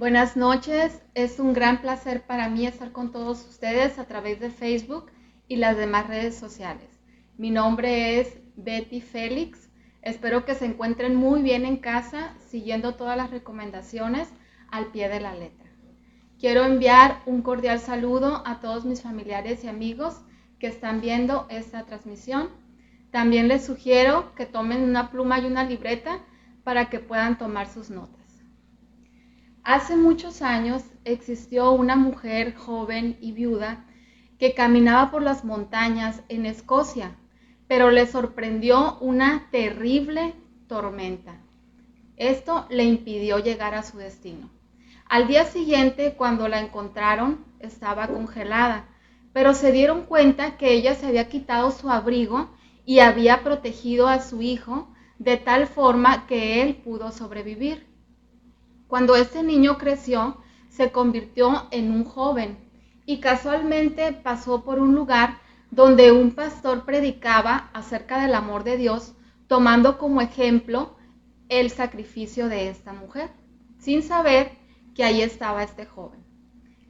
Buenas noches, es un gran placer para mí estar con todos ustedes a través de Facebook y las demás redes sociales. Mi nombre es Betty Félix, espero que se encuentren muy bien en casa siguiendo todas las recomendaciones al pie de la letra. Quiero enviar un cordial saludo a todos mis familiares y amigos que están viendo esta transmisión. También les sugiero que tomen una pluma y una libreta para que puedan tomar sus notas. Hace muchos años existió una mujer joven y viuda que caminaba por las montañas en Escocia, pero le sorprendió una terrible tormenta. Esto le impidió llegar a su destino. Al día siguiente, cuando la encontraron, estaba congelada, pero se dieron cuenta que ella se había quitado su abrigo y había protegido a su hijo de tal forma que él pudo sobrevivir. Cuando este niño creció, se convirtió en un joven y casualmente pasó por un lugar donde un pastor predicaba acerca del amor de Dios, tomando como ejemplo el sacrificio de esta mujer, sin saber que ahí estaba este joven.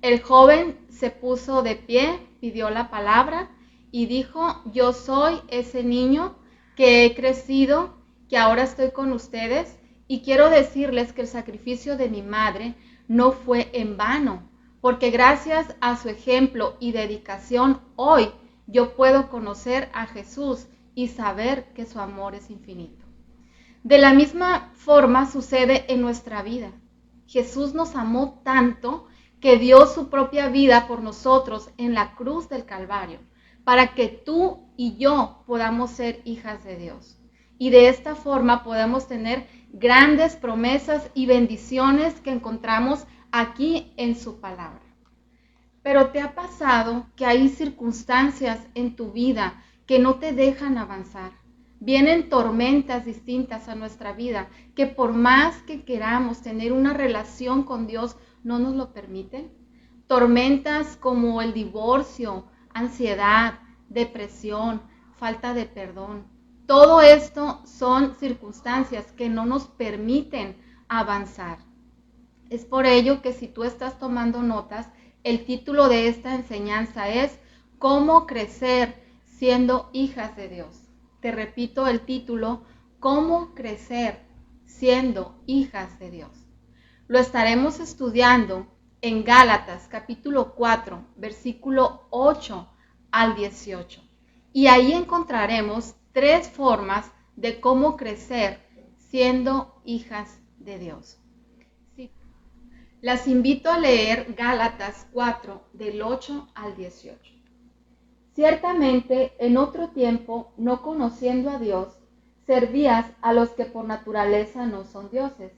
El joven se puso de pie, pidió la palabra y dijo: yo soy ese niño que he crecido, que ahora estoy con ustedes, y quiero decirles que el sacrificio de mi madre no fue en vano, porque gracias a su ejemplo y dedicación hoy yo puedo conocer a Jesús y saber que su amor es infinito. De la misma forma sucede en nuestra vida. Jesús nos amó tanto que dio su propia vida por nosotros en la cruz del Calvario, para que tú y yo podamos ser hijas de Dios. Y de esta forma podemos tener grandes promesas y bendiciones que encontramos aquí en su palabra. Pero ¿te ha pasado que hay circunstancias en tu vida que no te dejan avanzar? Vienen tormentas distintas a nuestra vida que por más que queramos tener una relación con Dios, no nos lo permiten. Tormentas como el divorcio, ansiedad, depresión, falta de perdón. Todo esto son circunstancias que no nos permiten avanzar. Es por ello que si tú estás tomando notas, el título de esta enseñanza es ¿Cómo crecer siendo hijas de Dios? Te repito el título, ¿Cómo crecer siendo hijas de Dios? Lo estaremos estudiando en Gálatas capítulo 4, versículo 8 al 18. Y ahí encontraremos 3 formas de cómo crecer siendo hijas de Dios. Las invito a leer Gálatas 4, del 8 al 18. Ciertamente, en otro tiempo, no conociendo a Dios, servías a los que por naturaleza no son dioses.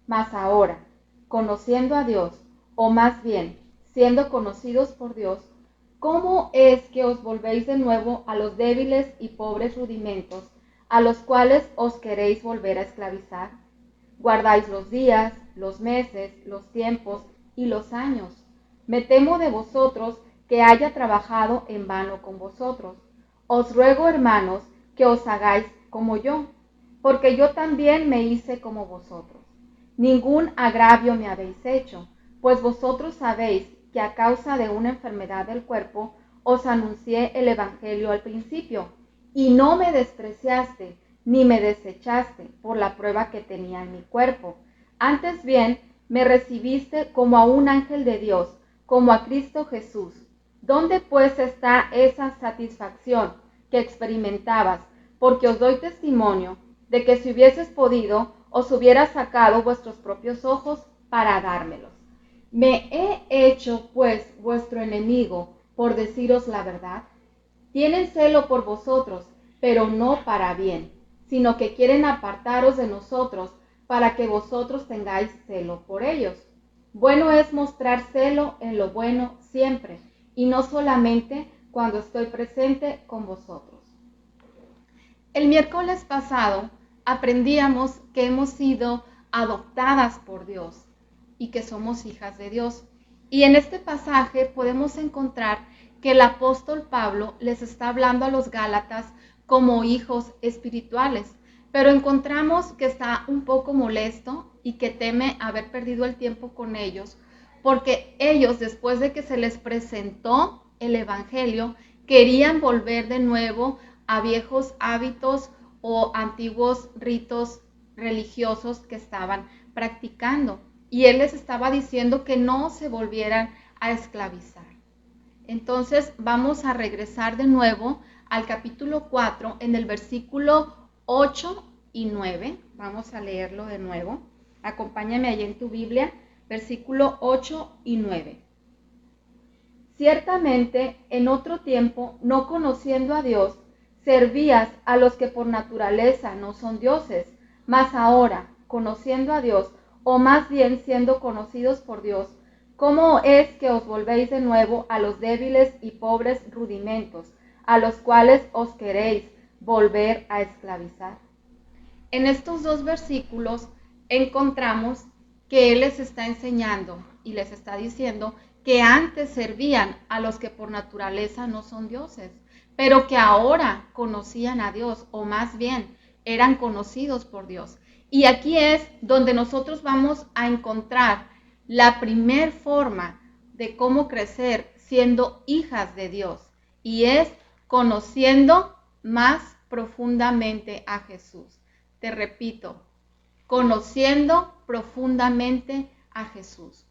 Mas ahora, conociendo a Dios, o más bien, siendo conocidos por Dios, ¿cómo es que os volvéis de nuevo a los débiles y pobres rudimentos, a los cuales os queréis volver a esclavizar? Guardáis los días, los meses, los tiempos y los años. Me temo de vosotros que haya trabajado en vano con vosotros. Os ruego, hermanos, que os hagáis como yo, porque yo también me hice como vosotros. Ningún agravio me habéis hecho, pues vosotros sabéis que a causa de una enfermedad del cuerpo os anuncié el Evangelio al principio, y no me despreciaste, ni me desechaste por la prueba que tenía en mi cuerpo. Antes bien, me recibiste como a un ángel de Dios, como a Cristo Jesús. ¿Dónde pues está esa satisfacción que experimentabas? Porque os doy testimonio de que si hubieses podido, os hubiera sacado vuestros propios ojos para dármelos. ¿Me he hecho, pues, vuestro enemigo por deciros la verdad? Tienen celo por vosotros, pero no para bien, sino que quieren apartaros de nosotros para que vosotros tengáis celo por ellos. Bueno es mostrar celo en lo bueno siempre, y no solamente cuando estoy presente con vosotros. El miércoles pasado aprendíamos que hemos sido adoptadas por Dios y que somos hijas de Dios. Y en este pasaje podemos encontrar que el apóstol Pablo les está hablando a los Gálatas como hijos espirituales, pero encontramos que está un poco molesto y que teme haber perdido el tiempo con ellos, porque ellos, después de que se les presentó el Evangelio, querían volver de nuevo a viejos hábitos o antiguos ritos religiosos que estaban practicando. Y él les estaba diciendo que no se volvieran a esclavizar. Entonces vamos a regresar de nuevo al capítulo 4 en el versículo 8 y 9. Vamos a leerlo de nuevo. Acompáñame allí en tu Biblia, versículo 8 y 9. Ciertamente, en otro tiempo, no conociendo a Dios, servías a los que por naturaleza no son dioses, mas ahora, conociendo a Dios, o más bien siendo conocidos por Dios, ¿cómo es que os volvéis de nuevo a los débiles y pobres rudimentos, a los cuales os queréis volver a esclavizar? En estos dos versículos encontramos que Él les está enseñando y les está diciendo que antes servían a los que por naturaleza no son dioses, pero que ahora conocían a Dios, o más bien eran conocidos por Dios. Y aquí es donde nosotros vamos a encontrar la primer forma de cómo crecer siendo hijas de Dios, y es conociendo más profundamente a Jesús. Te repito, conociendo profundamente a Jesús.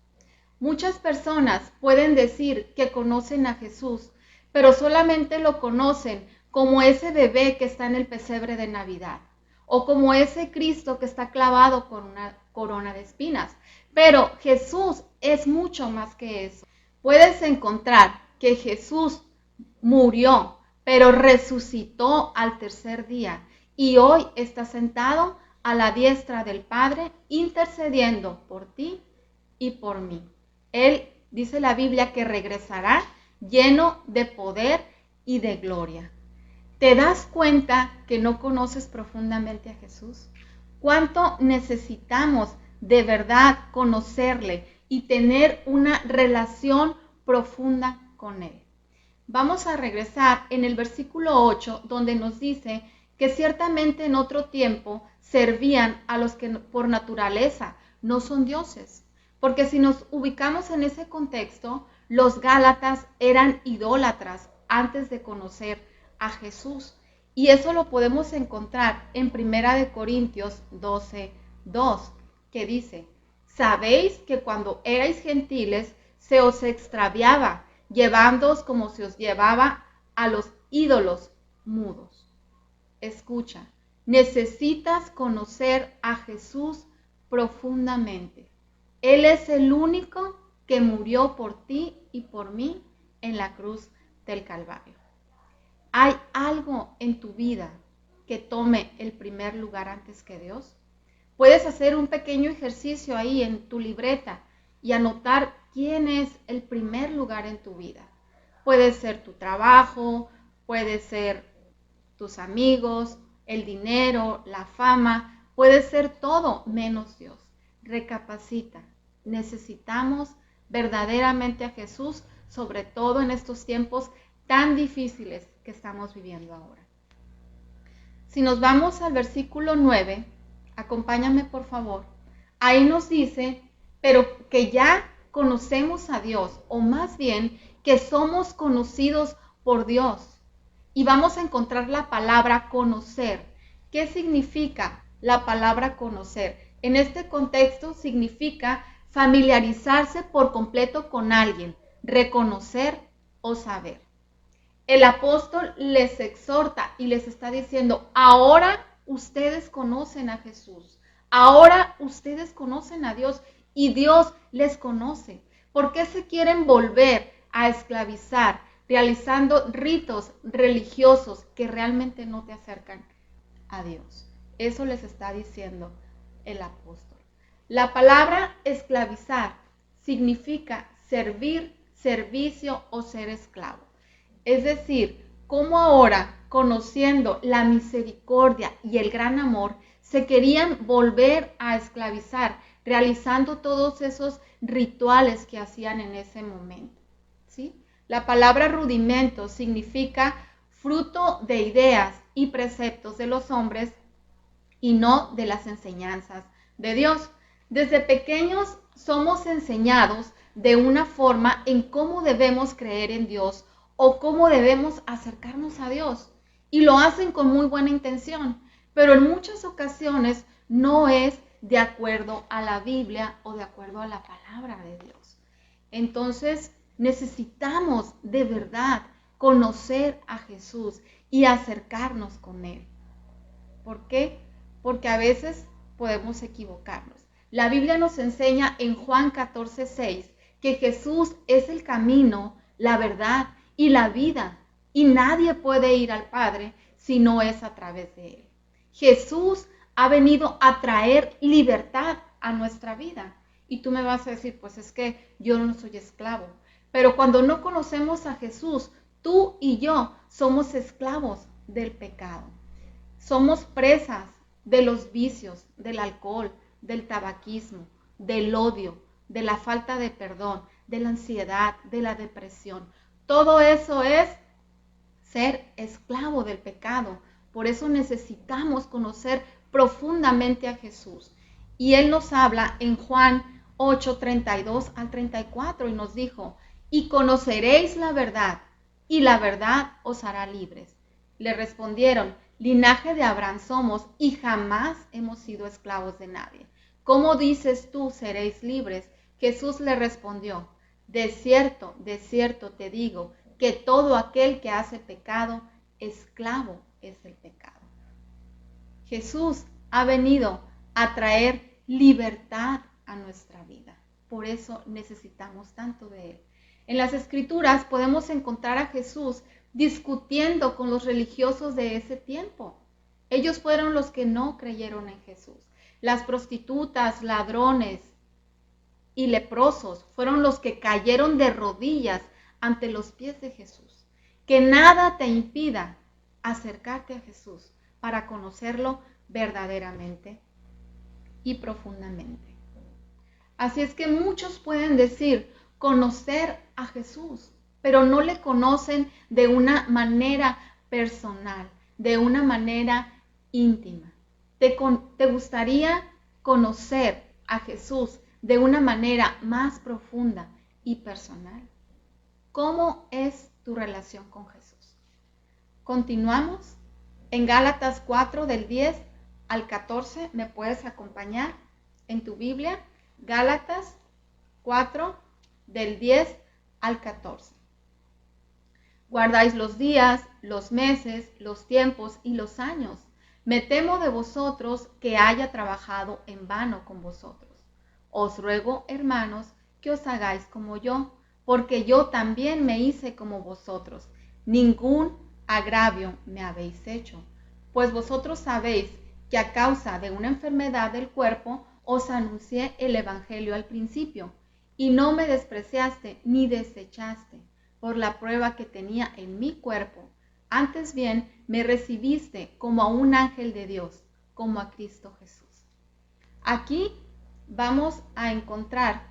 Muchas personas pueden decir que conocen a Jesús, pero solamente lo conocen como ese bebé que está en el pesebre de Navidad, o como ese Cristo que está clavado con una corona de espinas. Pero Jesús es mucho más que eso. Puedes encontrar que Jesús murió, pero resucitó al tercer día y hoy está sentado a la diestra del Padre, intercediendo por ti y por mí. Él, dice la Biblia, que regresará lleno de poder y de gloria. ¿Te das cuenta que no conoces profundamente a Jesús? ¿Cuánto necesitamos de verdad conocerle y tener una relación profunda con Él? Vamos a regresar en el versículo 8, donde nos dice que ciertamente en otro tiempo servían a los que por naturaleza no son dioses. Porque si nos ubicamos en ese contexto, los gálatas eran idólatras antes de conocer a Jesús. Y eso lo podemos encontrar en 1 Corintios 12:2, que dice: sabéis que cuando erais gentiles se os extraviaba, llevándoos como se os llevaba a los ídolos mudos. Escucha, necesitas conocer a Jesús profundamente. Él es el único que murió por ti y por mí en la cruz del Calvario. ¿Hay algo en tu vida que tome el primer lugar antes que Dios? Puedes hacer un pequeño ejercicio ahí en tu libreta y anotar quién es el primer lugar en tu vida. Puede ser tu trabajo, puede ser tus amigos, el dinero, la fama, puede ser todo menos Dios. Recapacita. Necesitamos verdaderamente a Jesús, sobre todo en estos tiempos tan difíciles que estamos viviendo ahora. Si nos vamos al versículo 9, acompáñame por favor. Ahí nos dice, pero que ya conocemos a Dios, o más bien que somos conocidos por Dios. Y vamos a encontrar la palabra conocer. ¿Qué significa la palabra conocer? En este contexto significa familiarizarse por completo con alguien, reconocer o saber. El apóstol les exhorta y les está diciendo, ahora ustedes conocen a Jesús, ahora ustedes conocen a Dios y Dios les conoce. ¿Por qué se quieren volver a esclavizar realizando ritos religiosos que realmente no te acercan a Dios? Eso les está diciendo el apóstol. La palabra esclavizar significa servir, servicio o ser esclavo. Es decir, cómo ahora, conociendo la misericordia y el gran amor, se querían volver a esclavizar, realizando todos esos rituales que hacían en ese momento. ¿Sí? La palabra rudimento significa fruto de ideas y preceptos de los hombres y no de las enseñanzas de Dios. Desde pequeños somos enseñados de una forma en cómo debemos creer en Dios o cómo debemos acercarnos a Dios. Y lo hacen con muy buena intención, pero en muchas ocasiones no es de acuerdo a la Biblia o de acuerdo a la palabra de Dios. Entonces necesitamos de verdad conocer a Jesús y acercarnos con Él. ¿Por qué? Porque a veces podemos equivocarnos. La Biblia nos enseña en Juan 14:6 que Jesús es el camino, la verdad y la vida, y nadie puede ir al Padre si no es a través de Él. Jesús ha venido a traer libertad a nuestra vida. Y tú me vas a decir, pues es que yo no soy esclavo. Pero cuando no conocemos a Jesús, tú y yo somos esclavos del pecado. Somos presas de los vicios, del alcohol, del tabaquismo, del odio, de la falta de perdón, de la ansiedad, de la depresión. Todo eso es ser esclavo del pecado. Por eso necesitamos conocer profundamente a Jesús. Y Él nos habla en Juan 8:32 al 34 y nos dijo, y conoceréis la verdad, y la verdad os hará libres. Le respondieron, linaje de Abraham somos y jamás hemos sido esclavos de nadie. ¿Cómo dices tú seréis libres? Jesús le respondió, de cierto te digo, que todo aquel que hace pecado, esclavo es el pecado. Jesús ha venido a traer libertad a nuestra vida. Por eso necesitamos tanto de Él. En las Escrituras podemos encontrar a Jesús discutiendo con los religiosos de ese tiempo. Ellos fueron los que no creyeron en Jesús. Las prostitutas, ladrones y leprosos fueron los que cayeron de rodillas ante los pies de Jesús. Que nada te impida acercarte a Jesús para conocerlo verdaderamente y profundamente. Así es que muchos pueden decir conocer a Jesús, pero no le conocen de una manera personal, de una manera íntima. ¿Te gustaría conocer a Jesús de una manera más profunda y personal? ¿Cómo es tu relación con Jesús? Continuamos en Gálatas 4 del 10 al 14. ¿Me puedes acompañar en tu Biblia? Gálatas 4 del 10 al 14. Guardáis los días, los meses, los tiempos y los años. Me temo de vosotros que haya trabajado en vano con vosotros. Os ruego, hermanos, que os hagáis como yo, porque yo también me hice como vosotros. Ningún agravio me habéis hecho, pues vosotros sabéis que a causa de una enfermedad del cuerpo os anuncié el Evangelio al principio, y no me despreciaste ni desechaste por la prueba que tenía en mi cuerpo. Antes bien, me recibiste como a un ángel de Dios, como a Cristo Jesús. Aquí vamos a encontrar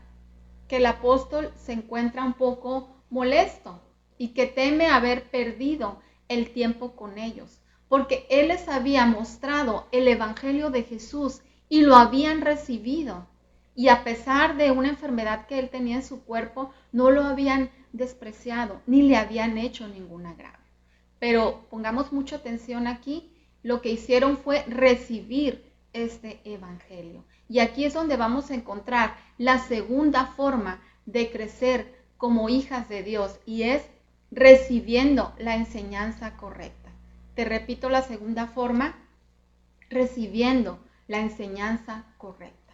que el apóstol se encuentra un poco molesto y que teme haber perdido el tiempo con ellos, porque él les había mostrado el Evangelio de Jesús y lo habían recibido. Y a pesar de una enfermedad que él tenía en su cuerpo, no lo habían despreciado ni le habían hecho ningún agravio. Pero pongamos mucha atención aquí, lo que hicieron fue recibir este Evangelio. Y aquí es donde vamos a encontrar la segunda forma de crecer como hijas de Dios, y es recibiendo la enseñanza correcta. Te repito la segunda forma, recibiendo la enseñanza correcta.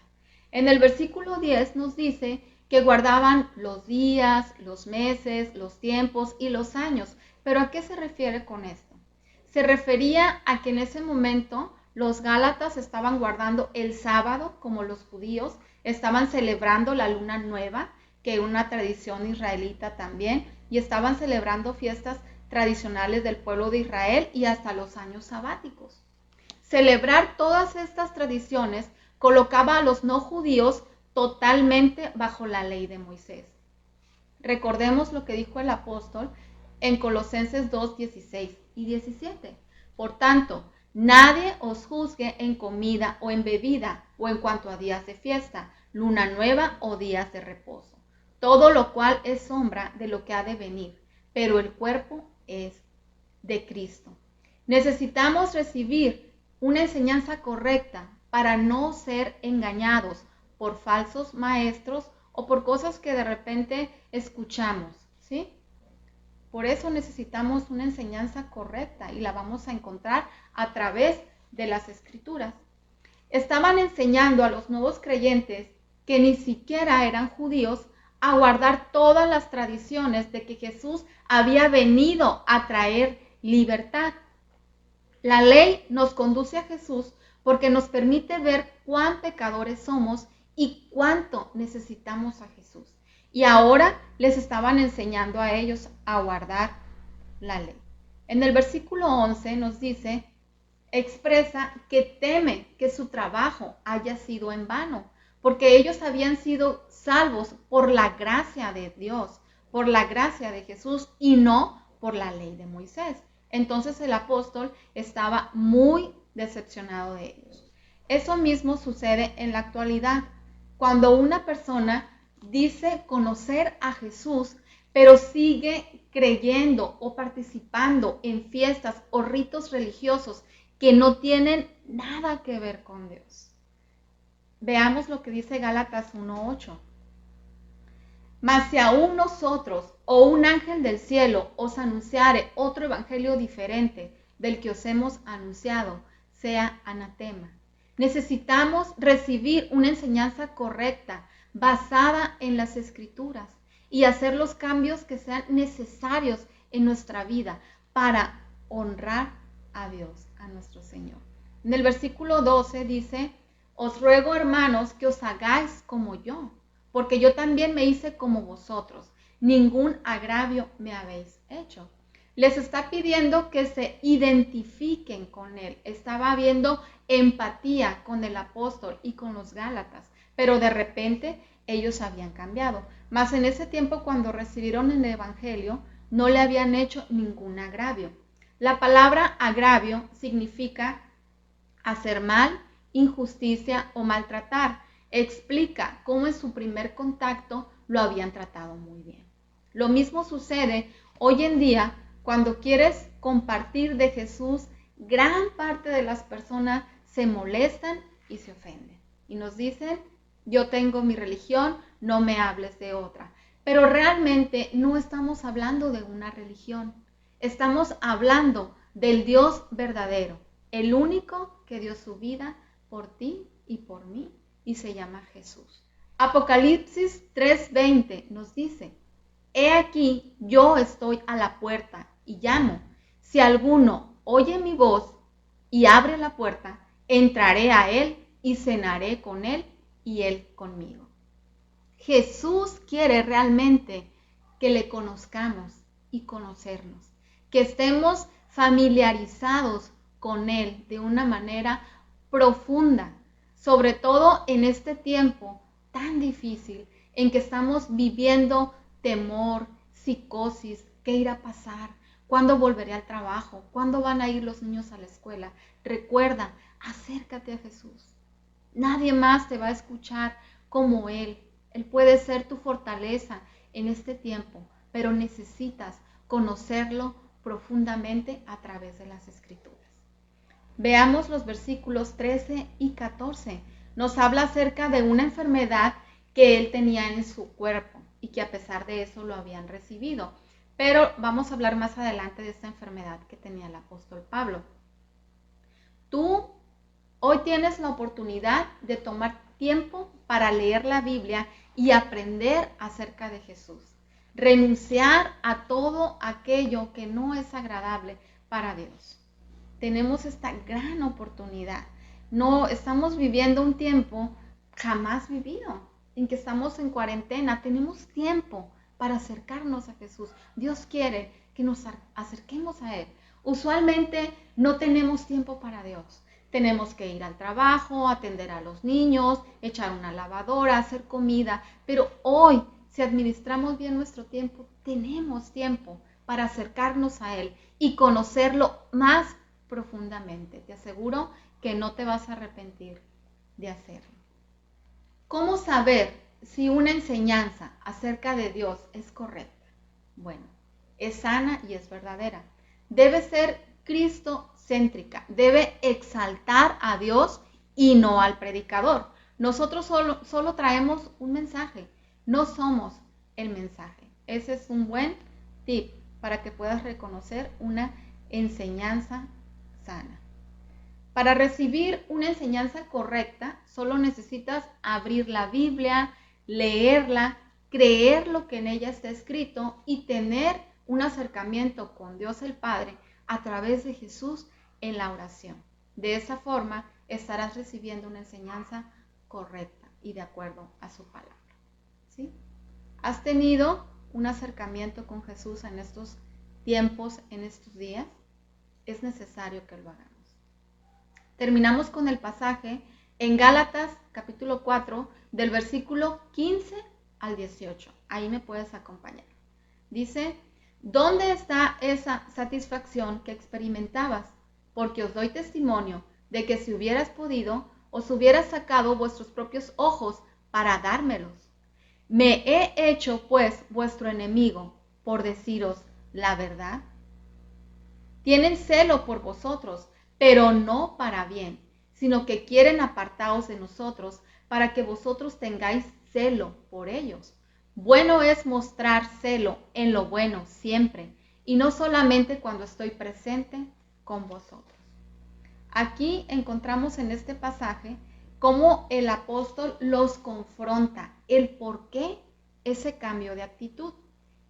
En el versículo 10 nos dice que guardaban los días, los meses, los tiempos y los años. ¿Pero a qué se refiere con esto? Se refería a que en ese momento los gálatas estaban guardando el sábado, como los judíos, estaban celebrando la luna nueva, que es una tradición israelita también, y estaban celebrando fiestas tradicionales del pueblo de Israel y hasta los años sabáticos. Celebrar todas estas tradiciones colocaba a los no judíos totalmente bajo la ley de Moisés. Recordemos lo que dijo el apóstol en Colosenses 2, 16 y 17. Por tanto, Nadie os juzgue en comida o en bebida, o en cuanto a días de fiesta, luna nueva o días de reposo. Todo lo cual es sombra de lo que ha de venir, pero el cuerpo es de Cristo. Necesitamos recibir una enseñanza correcta para no ser engañados por falsos maestros o por cosas que de repente escuchamos, ¿sí? Por eso necesitamos una enseñanza correcta y la vamos a encontrar a través de las Escrituras. Estaban enseñando a los nuevos creyentes que ni siquiera eran judíos a guardar todas las tradiciones de que Jesús había venido a traer libertad. La ley nos conduce a Jesús porque nos permite ver cuán pecadores somos y cuánto necesitamos a Jesús. Y ahora les estaban enseñando a ellos a guardar la ley. En el versículo 11 nos dice, expresa que teme que su trabajo haya sido en vano, porque ellos habían sido salvos por la gracia de Dios, por la gracia de Jesús y no por la ley de Moisés. Entonces el apóstol estaba muy decepcionado de ellos. Eso mismo sucede en la actualidad. Cuando una persona dice conocer a Jesús, pero sigue creyendo o participando en fiestas o ritos religiosos que no tienen nada que ver con Dios. Veamos lo que dice Gálatas 1:8. Mas si aún nosotros o un ángel del cielo os anunciare otro evangelio diferente del que os hemos anunciado, sea anatema. Necesitamos recibir una enseñanza correcta, basada en las Escrituras, y hacer los cambios que sean necesarios en nuestra vida para honrar a Dios, a nuestro Señor. En el versículo 12 dice, os ruego, hermanos, que os hagáis como yo, porque yo también me hice como vosotros. Ningún agravio me habéis hecho. Les está pidiendo que se identifiquen con él. Estaba habiendo empatía con el apóstol y con los Gálatas, pero de repente ellos habían cambiado. Mas en ese tiempo, cuando recibieron el evangelio, no le habían hecho ningún agravio. La palabra agravio significa hacer mal, injusticia o maltratar. Explica cómo en su primer contacto lo habían tratado muy bien. Lo mismo sucede hoy en día cuando quieres compartir de Jesús. Gran parte de las personas se molestan y se ofenden y nos dicen, yo tengo mi religión, no me hables de otra. Pero realmente no estamos hablando de una religión, estamos hablando del Dios verdadero, el único que dio su vida por ti y por mí, y se llama Jesús. Apocalipsis 3:20 nos dice, he aquí, yo estoy a la puerta y llamo. Si alguno oye mi voz y abre la puerta, entraré a él y cenaré con él y él conmigo. Jesús quiere realmente que le conozcamos y conocernos, que estemos familiarizados con él de una manera profunda, sobre todo en este tiempo tan difícil en que estamos viviendo temor, psicosis, ¿qué irá a pasar? ¿Cuándo volveré al trabajo? ¿Cuándo van a ir los niños a la escuela? Recuerda, acércate a Jesús. Nadie más te va a escuchar como Él. Él puede ser tu fortaleza en este tiempo, pero necesitas conocerlo profundamente a través de las Escrituras. Veamos los versículos 13 y 14. Nos habla acerca de una enfermedad que él tenía en su cuerpo y que a pesar de eso lo habían recibido. Pero vamos a hablar más adelante de esta enfermedad que tenía el apóstol Pablo. Tú hoy tienes la oportunidad de tomar tiempo para leer la Biblia y aprender acerca de Jesús. Renunciar a todo aquello que no es agradable para Dios. Tenemos esta gran oportunidad. No estamos viviendo un tiempo jamás vivido, en que estamos en cuarentena. Tenemos tiempo para acercarnos a Jesús. Dios quiere que nos acerquemos a Él. Usualmente no tenemos tiempo para Dios. Tenemos que ir al trabajo, atender a los niños, echar una lavadora, hacer comida. Pero hoy, si administramos bien nuestro tiempo, tenemos tiempo para acercarnos a Él y conocerlo más profundamente. Te aseguro que no te vas a arrepentir de hacerlo. ¿Cómo saber si una enseñanza acerca de Dios es correcta? Bueno, es sana y es verdadera. Debe ser cristocéntrica, debe exaltar a Dios y no al predicador. Nosotros solo traemos un mensaje, no somos el mensaje. Ese es un buen tip para que puedas reconocer una enseñanza sana. Para recibir una enseñanza correcta, solo necesitas abrir la Biblia, leerla, creer lo que en ella está escrito y tener un acercamiento con Dios el Padre a través de Jesús en la oración. De esa forma estarás recibiendo una enseñanza correcta y de acuerdo a su palabra. ¿Sí? ¿Has tenido un acercamiento con Jesús en estos tiempos, en estos días? Es necesario que lo hagamos. Terminamos con el pasaje en Gálatas capítulo 4 del versículo 15 al 18. Ahí me puedes acompañar. Dice, ¿dónde está esa satisfacción que experimentabas? Porque os doy testimonio de que si hubieras podido, os hubieras sacado vuestros propios ojos para dármelos. Me he hecho pues vuestro enemigo por deciros la verdad. Tienen celo por vosotros, pero no para bien, sino que quieren apartaos de nosotros para que vosotros tengáis celo por ellos. Bueno es mostrar celo en lo bueno siempre, y no solamente cuando estoy presente con vosotros. Aquí encontramos en este pasaje cómo el apóstol los confronta, el por qué ese cambio de actitud,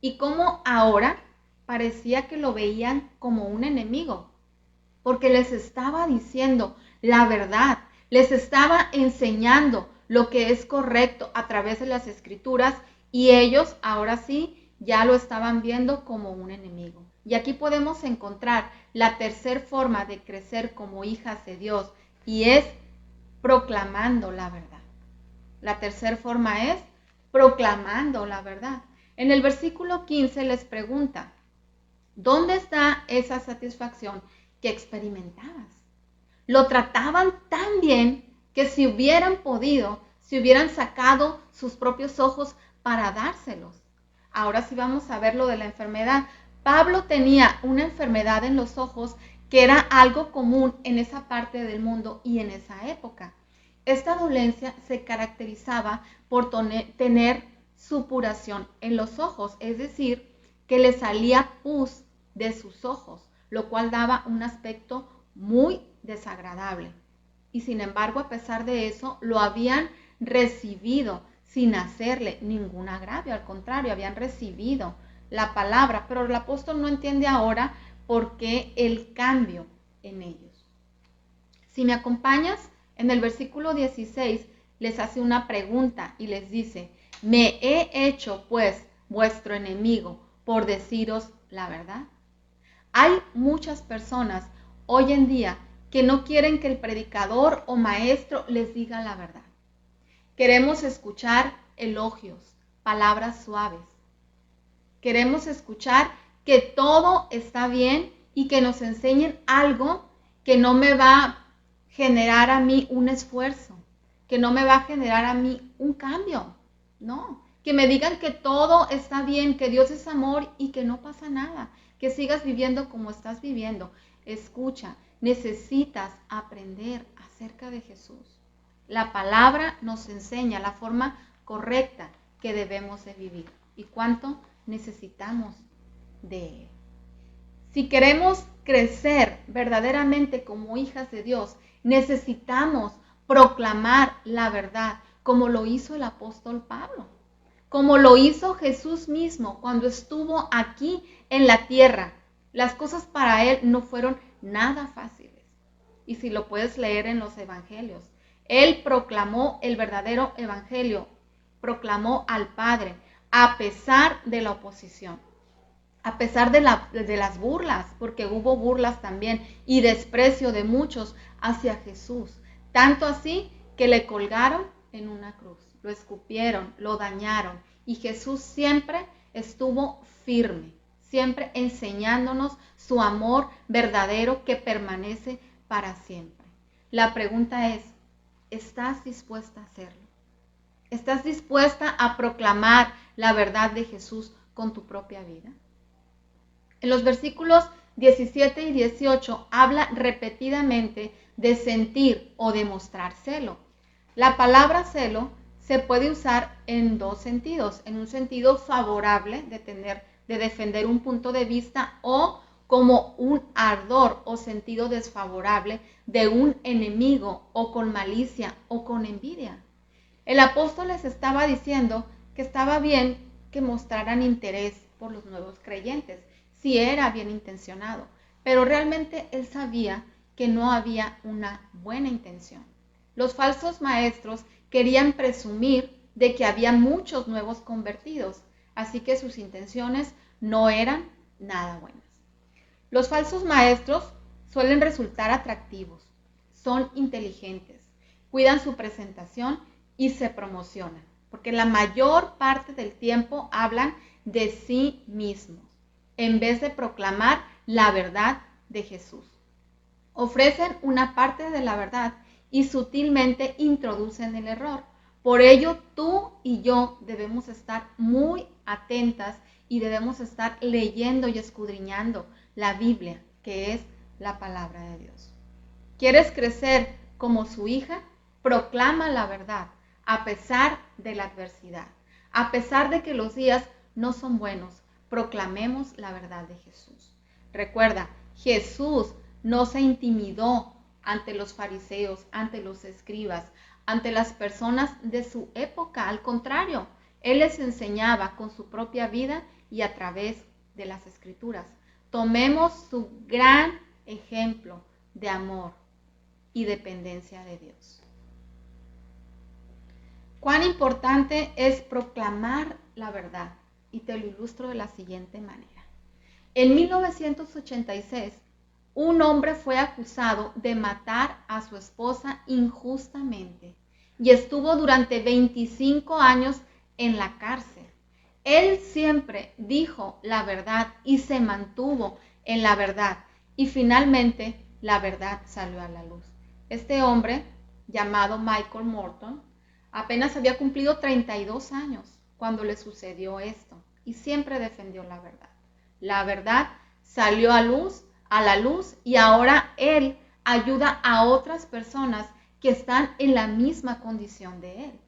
y cómo ahora parecía que lo veían como un enemigo, porque les estaba diciendo la verdad, les estaba enseñando lo que es correcto a través de las escrituras y ellos ahora sí ya lo estaban viendo como un enemigo. Y aquí podemos encontrar la tercera forma de crecer como hijas de Dios y es proclamando la verdad. La tercera forma es proclamando la verdad. En el versículo 15 les pregunta, ¿dónde está esa satisfacción que experimentabas? Lo trataban tan bien que si hubieran podido, si hubieran sacado sus propios ojos para dárselos. Ahora sí vamos a ver lo de la enfermedad. Pablo tenía una enfermedad en los ojos que era algo común en esa parte del mundo y en esa época. Esta dolencia se caracterizaba por tener supuración en los ojos, es decir, que le salía pus de sus ojos, lo cual daba un aspecto muy desagradable. Y sin embargo, a pesar de eso, lo habían recibido sin hacerle ningún agravio, al contrario, habían recibido la palabra, pero el apóstol no entiende ahora por qué el cambio en ellos. Si me acompañas, en el versículo 16 les hace una pregunta y les dice, me he hecho pues vuestro enemigo por deciros la verdad. Hay muchas personas hoy en día que no quieren que el predicador o maestro les diga la verdad. Queremos escuchar elogios, palabras suaves. Queremos escuchar que todo está bien y que nos enseñen algo que no me va a generar a mí un esfuerzo, que no me va a generar a mí un cambio. No, que me digan que todo está bien, que Dios es amor y que no pasa nada, que sigas viviendo como estás viviendo. Escucha, necesitas aprender acerca de Jesús. La palabra nos enseña la forma correcta que debemos de vivir y cuánto necesitamos de Él. Si queremos crecer verdaderamente como hijas de Dios, necesitamos proclamar la verdad, como lo hizo el apóstol Pablo, como lo hizo Jesús mismo cuando estuvo aquí en la tierra. Las cosas para Él no fueron nada fáciles. Y si lo puedes leer en los evangelios, Él proclamó el verdadero evangelio, proclamó al Padre, a pesar de la oposición, a pesar de las burlas, porque hubo burlas también y desprecio de muchos hacia Jesús. Tanto así que le colgaron en una cruz, lo escupieron, lo dañaron y Jesús siempre estuvo firme, siempre enseñándonos su amor verdadero que permanece para siempre. La pregunta es, ¿estás dispuesta a hacerlo? ¿Estás dispuesta a proclamar la verdad de Jesús con tu propia vida? En los versículos 17 y 18 habla repetidamente de sentir o demostrar celo. La palabra celo se puede usar en dos sentidos, en un sentido favorable de defender un punto de vista o como un ardor o sentido desfavorable de un enemigo o con malicia o con envidia. El apóstol les estaba diciendo que estaba bien que mostraran interés por los nuevos creyentes, si era bien intencionado, pero realmente él sabía que no había una buena intención. Los falsos maestros querían presumir de que había muchos nuevos convertidos, así que sus intenciones no eran nada buenas. Los falsos maestros suelen resultar atractivos, son inteligentes, cuidan su presentación y se promocionan, porque la mayor parte del tiempo hablan de sí mismos, en vez de proclamar la verdad de Jesús. Ofrecen una parte de la verdad y sutilmente introducen el error. Por ello, tú y yo debemos estar muy atentas y debemos estar leyendo y escudriñando la Biblia, que es la palabra de Dios. ¿Quieres crecer como su hija? Proclama la verdad, a pesar de la adversidad. A pesar de que los días no son buenos, proclamemos la verdad de Jesús. Recuerda, Jesús no se intimidó ante los fariseos, ante los escribas, ante las personas de su época. Al contrario, Él les enseñaba con su propia vida y a través de las Escrituras. Tomemos su gran ejemplo de amor y dependencia de Dios. Cuán importante es proclamar la verdad, y te lo ilustro de la siguiente manera. En 1986, un hombre fue acusado de matar a su esposa injustamente y estuvo durante 25 años en la cárcel. Él siempre dijo la verdad y se mantuvo en la verdad, y finalmente la verdad salió a la luz. Este hombre, llamado Michael Morton, apenas había cumplido 32 años cuando le sucedió esto y siempre defendió la verdad. La verdad salió a la luz y ahora él ayuda a otras personas que están en la misma condición de él.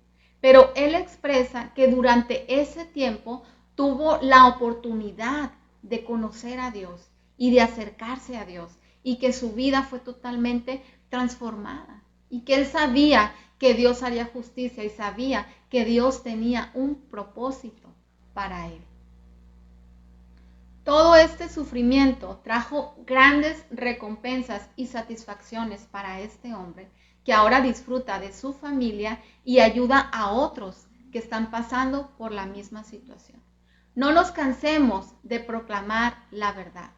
Pero él expresa que durante ese tiempo tuvo la oportunidad de conocer a Dios y de acercarse a Dios y que su vida fue totalmente transformada y que él sabía que Dios haría justicia y sabía que Dios tenía un propósito para él. Todo este sufrimiento trajo grandes recompensas y satisfacciones para este hombre, que ahora disfruta de su familia y ayuda a otros que están pasando por la misma situación. No nos cansemos de proclamar la verdad.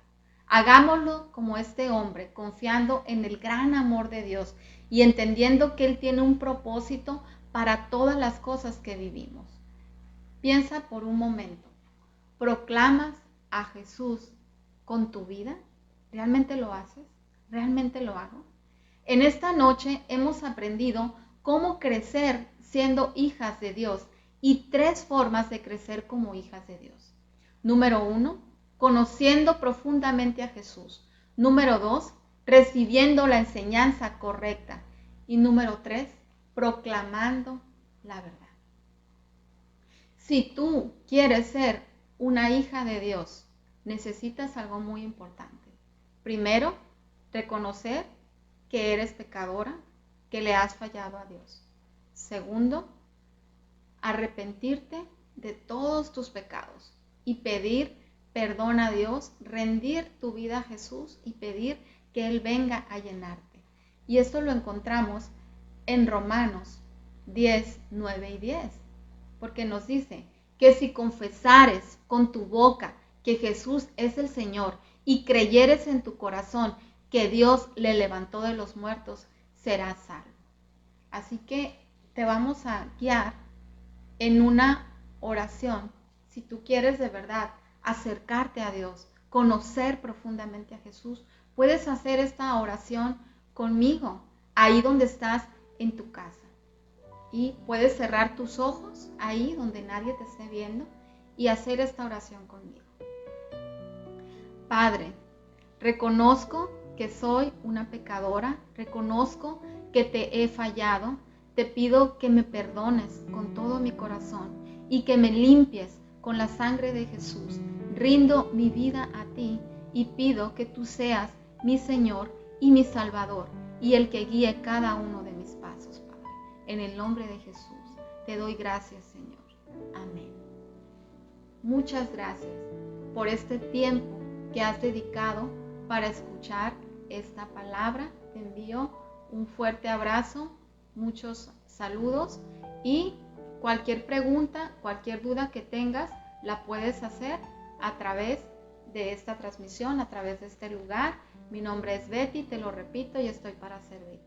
Hagámoslo como este hombre, confiando en el gran amor de Dios y entendiendo que Él tiene un propósito para todas las cosas que vivimos. Piensa por un momento, ¿proclamas a Jesús con tu vida? ¿Realmente lo haces? ¿Realmente lo hago? En esta noche hemos aprendido cómo crecer siendo hijas de Dios y 3 formas de crecer como hijas de Dios. Número 1, conociendo profundamente a Jesús. Número 2, recibiendo la enseñanza correcta. Y número 3, proclamando la verdad. Si tú quieres ser una hija de Dios, necesitas algo muy importante. Primero, reconocer que eres pecadora, que le has fallado a Dios. Segundo, arrepentirte de todos tus pecados y pedir perdón a Dios, rendir tu vida a Jesús y pedir que Él venga a llenarte. Y esto lo encontramos en Romanos 10, 9 y 10, porque nos dice que si confesares con tu boca que Jesús es el Señor y creyeres en tu corazón que Dios le levantó de los muertos, serás salvo. Así que te vamos a guiar en una oración, si tú quieres de verdad acercarte a Dios, conocer profundamente a Jesús, puedes hacer esta oración conmigo, ahí donde estás en tu casa. Y puedes cerrar tus ojos ahí donde nadie te esté viendo y hacer esta oración conmigo. Padre, reconozco que soy una pecadora, reconozco que te he fallado, te pido que me perdones con todo mi corazón y que me limpies con la sangre de Jesús. Rindo mi vida a ti y pido que tú seas mi Señor y mi Salvador y el que guíe cada uno de mis pasos, Padre. En el nombre de Jesús, te doy gracias, Señor. Amén. Muchas gracias por este tiempo que has dedicado para escuchar esta palabra. Te envío un fuerte abrazo, muchos saludos y cualquier pregunta, cualquier duda que tengas, la puedes hacer a través de esta transmisión, a través de este lugar. Mi nombre es Betty, te lo repito, y estoy para servir.